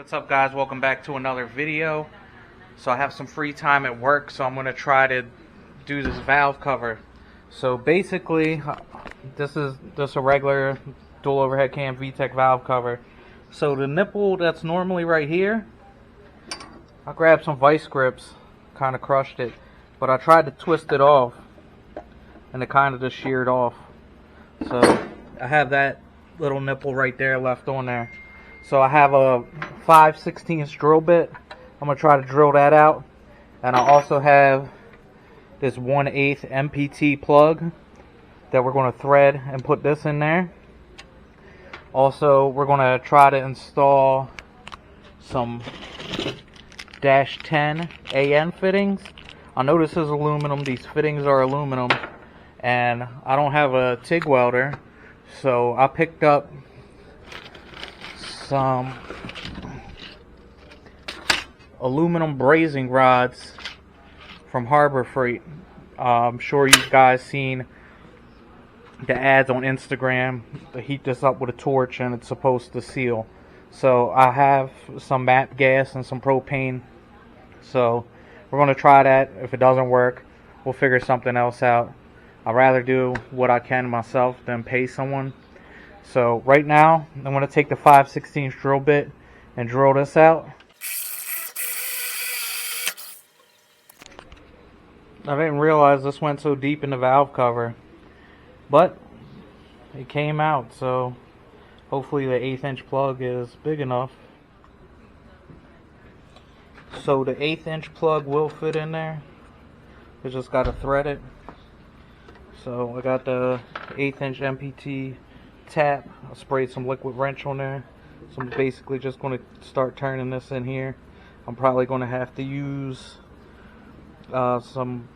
What's up, guys? Welcome back to another video. So I have some free time at work, so I'm going to try to do this valve cover. So basically, this is just a regular dual overhead cam VTEC valve cover. So the nipple that's normally right here, I grabbed some vice grips, kind of crushed it, but I tried to twist it off and it kind of just sheared off. So I have that little nipple right there left on there. So I have a 5/16 drill bit. I'm going to try to drill that out. And I also have this 1/8 MPT plug that we're going to thread and put this in there. Also, we're going to try to install some -10 AN fittings. I know this is aluminum. These fittings are aluminum. And I don't have a TIG welder. So I picked up some aluminum brazing rods from Harbor Freight. I'm sure you guys seen the ads on Instagram. They heat this up with a torch and it's supposed to seal. So I have some MAP gas and some propane. So we're going to try that. If it doesn't work, we'll figure something else out. I'd rather do what I can myself than pay someone. So right now, I'm going to take the 5/16 drill bit and drill this out. I didn't realize this went so deep in the valve cover, but it came out, so hopefully the 1/8" plug is big enough. So the 1/8" plug will fit in there. I just got to thread it. So I got the 1/8" MPT tap. I sprayed some liquid wrench on there. So I'm basically just going to start turning this in here. I'm probably going to have to use some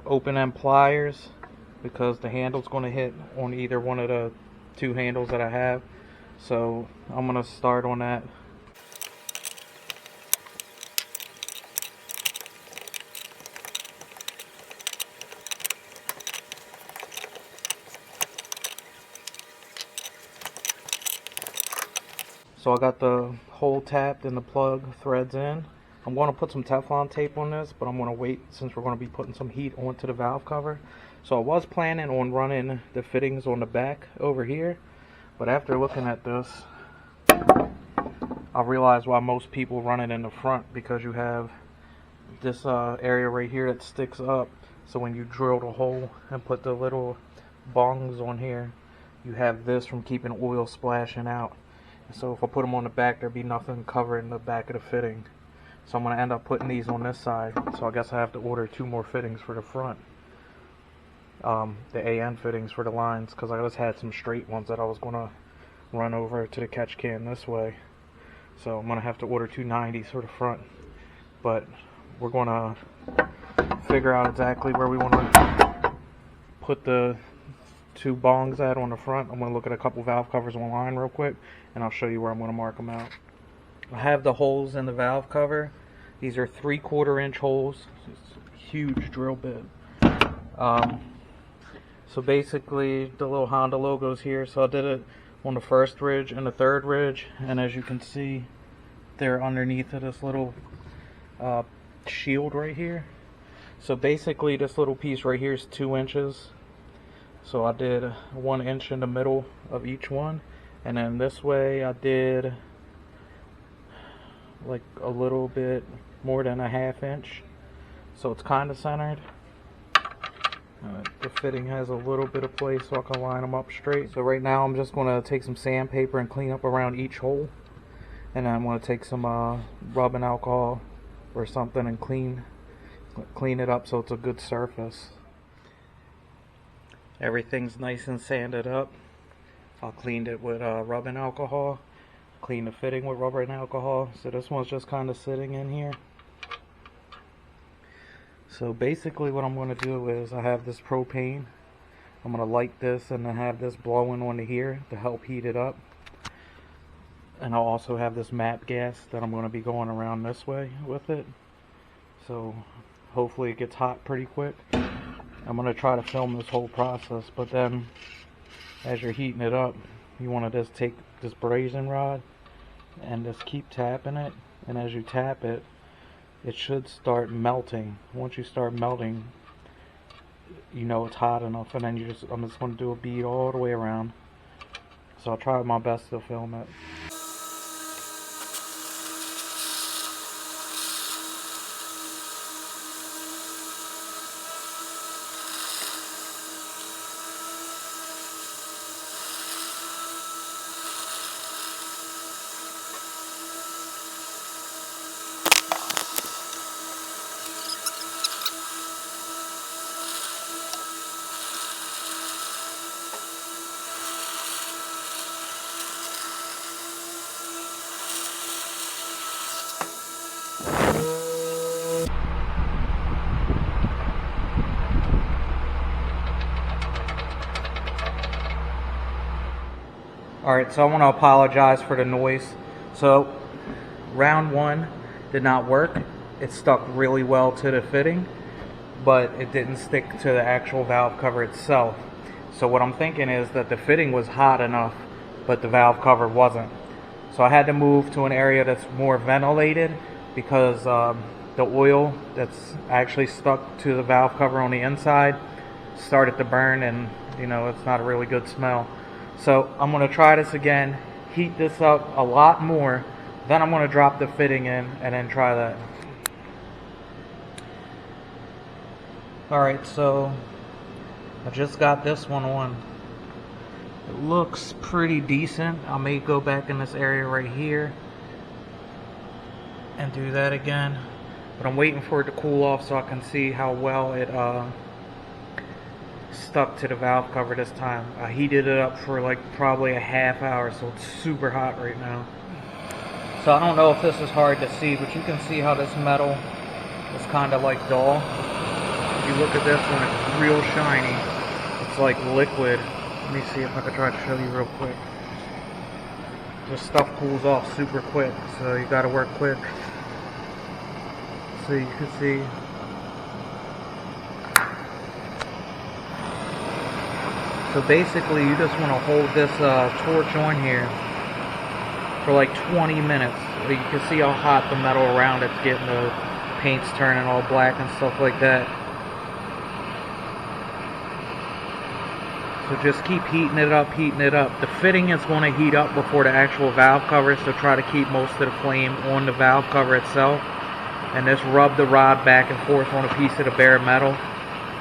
open end pliers because the handle's going to hit on either one of the two handles that I have. So I'm going to start on that. So I got the hole tapped and the plug threads in. I'm going to put some Teflon tape on this, but I'm going to wait since we're going to be putting some heat onto the valve cover. So I was planning on running the fittings on the back over here, but after looking at this, I realized why most people run it in the front, because you have this area right here that sticks up. So when you drill the hole and put the little bungs on here, you have this from keeping oil splashing out. So if I put them on the back, there'd be nothing covering the back of the fitting. So I'm going to end up putting these on this side. So I guess I have to order 2 more fittings for the front. The AN fittings for the lines, because I just had some straight ones that I was going to run over to the catch can this way. So I'm going to have to order 2 90s for the front. But we're going to figure out exactly where we want to put the 2 bongs at on the front. I'm going to look at a couple valve covers online real quick, and I'll show you where I'm going to mark them out. I have the holes in the valve cover. These are 3/4 inch holes. It's a huge drill bit. So basically the little Honda logo's here. So I did it on the first ridge and the third ridge, and as you can see, they're underneath of this little shield right here. So basically this little piece right here is 2 inches. So I did 1 inch in the middle of each one, and then this way I did like a little bit more than a 1/2 inch. So it's kind of centered. The fitting has a little bit of place so I can line them up straight. So right now I'm just going to take some sandpaper and clean up around each hole, and then I'm going to take some rubbing alcohol or something and clean it up so it's a good surface. Everything's nice and sanded up. I cleaned it with rubbing alcohol. Cleaned the fitting with rubbing alcohol. So this one's just kind of sitting in here. So basically what I'm going to do is I have this propane. I'm going to light this and then have this blowing onto here to help heat it up. And I'll also have this MAP gas that I'm going to be going around this way with it. So hopefully it gets hot pretty quick. I'm going to try to film this whole process, but then as you're heating it up, you want to just take this brazing rod and just keep tapping it, and as you tap it, it should start melting. Once you start melting, you know it's hot enough, and then I'm just going to do a bead all the way around. So I'll try my best to film it. Alright, so I want to apologize for the noise. So, round one did not work. It stuck really well to the fitting, but it didn't stick to the actual valve cover itself. So what I'm thinking is that the fitting was hot enough, but the valve cover wasn't. So I had to move to an area that's more ventilated, because the oil that's actually stuck to the valve cover on the inside started to burn, and you know, it's not a really good smell. So I'm going to try this again, heat this up a lot more, then I'm going to drop the fitting in and then try that. Alright, so I just got this one on. It looks pretty decent. I may go back in this area right here and do that again, but I'm waiting for it to cool off so I can see how well it stuck to the valve cover this time. I heated it up for like probably a half hour, so it's super hot right now. So I don't know if this is hard to see, but you can see how this metal is kind of like dull. If you look at this one, it's real shiny. It's like liquid. Let me see if I can try to show you real quick. This stuff cools off super quick, so you gotta work quick. So you can see. So basically you just want to hold this torch on here for like 20 minutes. You can see how hot the metal around it's getting, the paint's turning all black and stuff like that. So just keep heating it up, heating it up. The fitting is going to heat up before the actual valve cover, so try to keep most of the flame on the valve cover itself. And just rub the rod back and forth on a piece of the bare metal.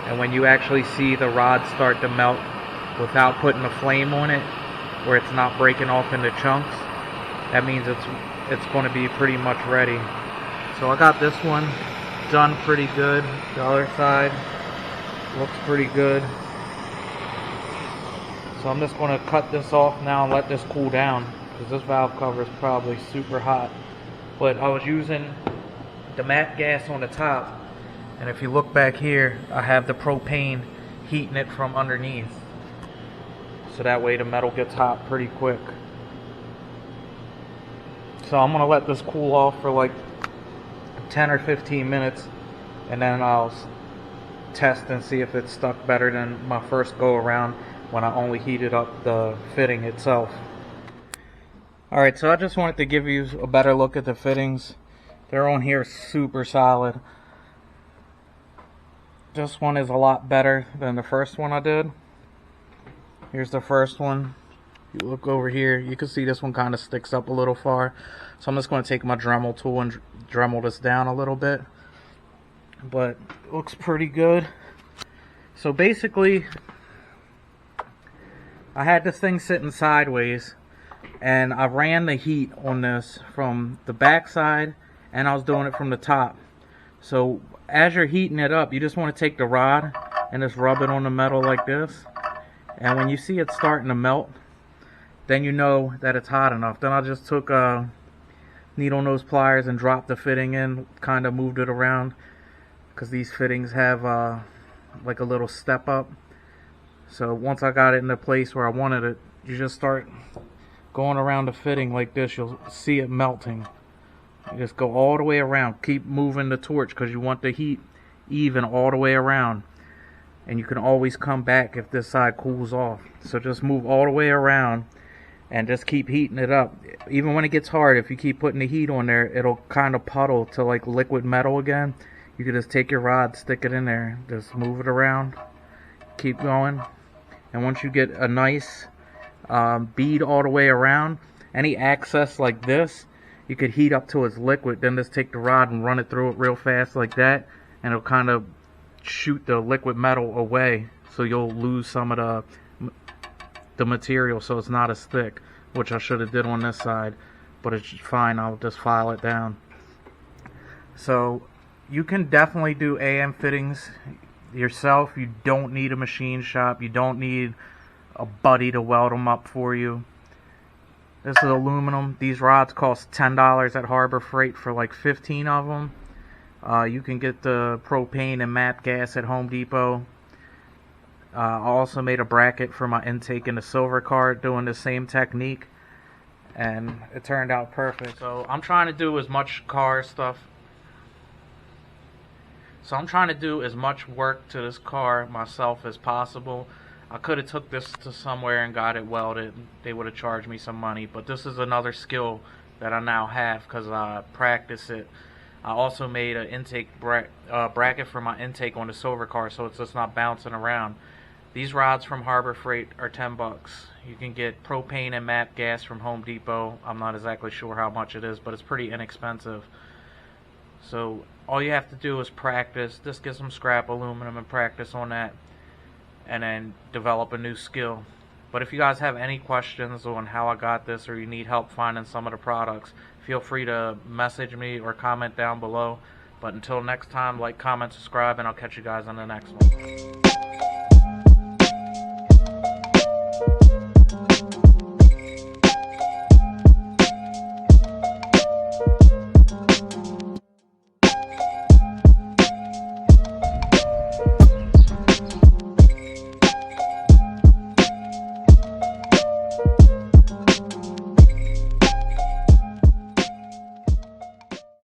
And when you actually see the rod start to melt without putting a flame on it, where it's not breaking off into chunks, that means it's going to be pretty much ready. So I got this one done pretty good. The other side looks pretty good. So I'm just going to cut this off now and let this cool down, because this valve cover is probably super hot. But I was using the matte gas on the top, and if you look back here, I have the propane heating it from underneath. So that way the metal gets hot pretty quick. So I'm going to let this cool off for like 10 or 15 minutes, and then I'll test and see if it's stuck better than my first go around when I only heated up the fitting itself. Alright, so I just wanted to give you a better look at the fittings. They're on here super solid. This one is a lot better than the first one I did. Here's the first one. You look over here, you can see this one kind of sticks up a little far. So I'm just going to take my Dremel tool and Dremel this down a little bit. But it looks pretty good. So basically, I had this thing sitting sideways, and I ran the heat on this from the back side, and I was doing it from the top. So as you're heating it up, you just want to take the rod and just rub it on the metal like this. And when you see it starting to melt, then you know that it's hot enough. Then I just took needle nose pliers and dropped the fitting in, kind of moved it around, because these fittings have like a little step up. So once I got it in the place where I wanted it, you just start going around the fitting like this. You'll see it melting. You just go all the way around. Keep moving the torch, because you want the heat even all the way around. And you can always come back if this side cools off. So just move all the way around, and just keep heating it up. Even when it gets hard, if you keep putting the heat on there, it'll kind of puddle to like liquid metal again. You can just take your rod, stick it in there, just move it around, keep going, and once you get a nice bead all the way around, any access like this, you could heat up to its liquid, then just take the rod and run it through it real fast like that, and it'll kind of shoot the liquid metal away, so you'll lose some of the material, so it's not as thick, which I should have did on this side, but it's fine. I'll just file it down. So you can definitely do AM fittings yourself. You don't need a machine shop. You don't need a buddy to weld them up for you. This is aluminum. These rods cost $10 at Harbor Freight for like 15 of them. You can get the propane and MAP gas at Home Depot. I also made a bracket for my intake in the silver card doing the same technique, and it turned out perfect. So I'm trying to do as much car stuff. So I'm trying to do as much work to this car myself as possible. I could have took this to somewhere and got it welded. They would have charged me some money, but this is another skill that I now have because I practice it. I also made an intake bracket for my intake on the silver car, so it's just not bouncing around. These rods from Harbor Freight are 10 bucks. You can get propane and MAP gas from Home Depot. I'm not exactly sure how much it is, but it's pretty inexpensive. So all you have to do is practice. Just get some scrap aluminum and practice on that, and then develop a new skill. But if you guys have any questions on how I got this, or you need help finding some of the products, feel free to message me or comment down below. But until next time, like, comment, subscribe, and I'll catch you guys on the next one.